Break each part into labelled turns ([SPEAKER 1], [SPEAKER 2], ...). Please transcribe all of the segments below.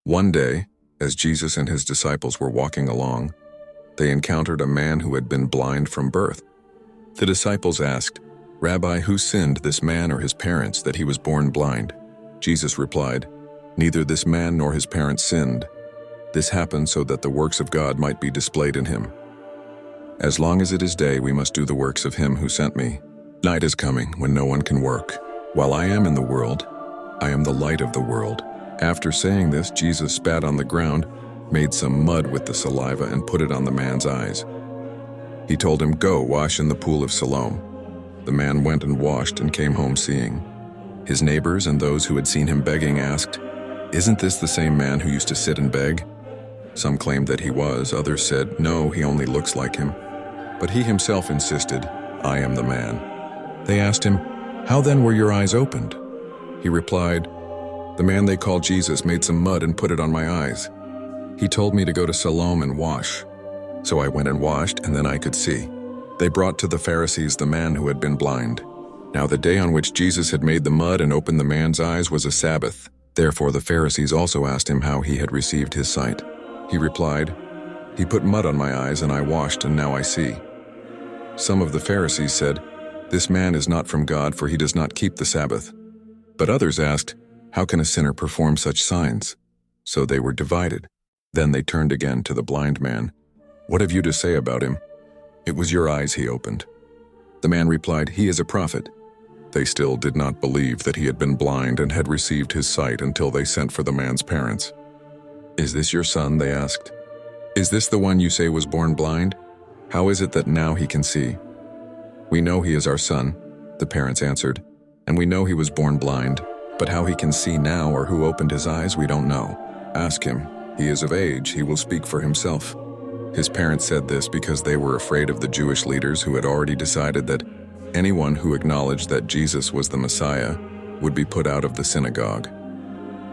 [SPEAKER 1] One day, as Jesus and his disciples were walking along, they encountered a man who had been blind from birth. The disciples asked, "Rabbi, who sinned, this man or his parents, that he was born blind?" Jesus replied, "Neither this man nor his parents sinned. This happened so that the works of God might be displayed in him. As long as it is day, we must do the works of him who sent me. Night is coming when no one can work. While I am in the world, I am the light of the world." After saying this, Jesus spat on the ground, made some mud with the saliva, and put it on the man's eyes. He told him, "Go, wash in the Pool of Siloam." The man went and washed and came home seeing. His neighbors and those who had seen him begging asked, "Isn't this the same man who used to sit and beg?" Some claimed that he was, others said, "No, he only looks like him." But he himself insisted, "I am the man." They asked him, "How then were your eyes opened?" He replied, "The man they called Jesus made some mud and put it on my eyes. He told me to go to Siloam and wash. So I went and washed, and then I could see." They brought to the Pharisees the man who had been blind. Now the day on which Jesus had made the mud and opened the man's eyes was a Sabbath. Therefore the Pharisees also asked him how he had received his sight. He replied, "He put mud on my eyes, and I washed, and now I see." Some of the Pharisees said, "This man is not from God, for he does not keep the Sabbath." But others asked, "How can a sinner perform such signs?" So they were divided. Then they turned again to the blind man. "What have you to say about him? It was your eyes he opened." The man replied, "He is a prophet." They still did not believe that he had been blind and had received his sight until they sent for the man's parents. "Is this your son?" they asked. "Is this the one you say was born blind? How is it that now he can see?" "We know he is our son," the parents answered, "and we know he was born blind, but how he can see now or who opened his eyes we don't know. Ask him. He is of age, he will speak for himself." His parents said this because they were afraid of the Jewish leaders who had already decided that anyone who acknowledged that Jesus was the Messiah would be put out of the synagogue.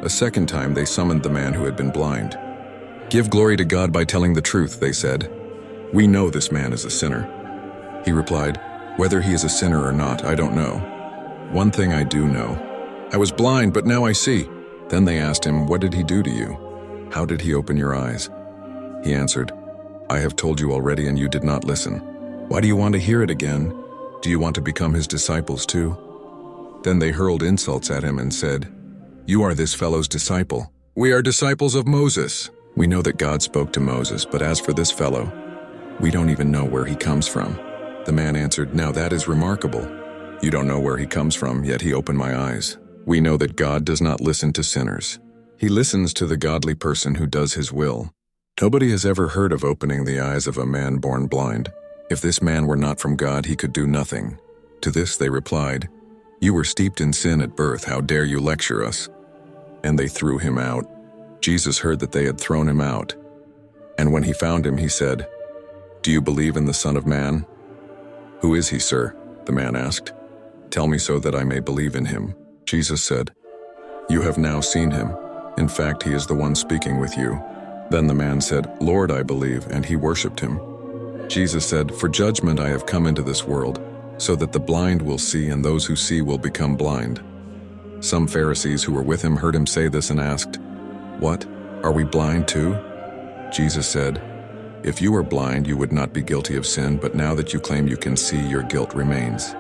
[SPEAKER 1] A second time they summoned the man who had been blind. "Give glory to God by telling the truth," they said. "We know this man is a sinner." He replied, "Whether he is a sinner or not, I don't know. One thing I do know. I was blind, but now I see." Then they asked him, "What did he do to you? How did he open your eyes?" He answered, "I have told you already and you did not listen. Why do you want to hear it again? Do you want to become his disciples too?" Then they hurled insults at him and said, "You are this fellow's disciple. We are disciples of Moses. We know that God spoke to Moses, but as for this fellow, we don't even know where he comes from." The man answered, "Now that is remarkable. You don't know where he comes from, yet he opened my eyes. We know that God does not listen to sinners. He listens to the godly person who does his will. Nobody has ever heard of opening the eyes of a man born blind. If this man were not from God, he could do nothing." To this they replied, "You were steeped in sin at birth. How dare you lecture us?" And they threw him out. Jesus heard that they had thrown him out. And when he found him, he said, "Do you believe in the Son of Man?" "Who is he, sir?" the man asked. "Tell me so that I may believe in him." Jesus said, "You have now seen him. In fact, he is the one speaking with you." Then the man said, "Lord, I believe," and he worshipped him. Jesus said, "For judgment I have come into this world, so that the blind will see and those who see will become blind." Some Pharisees who were with him heard him say this and asked, "What? Are we blind too?" Jesus said, "If you were blind, you would not be guilty of sin, but now that you claim you can see, your guilt remains."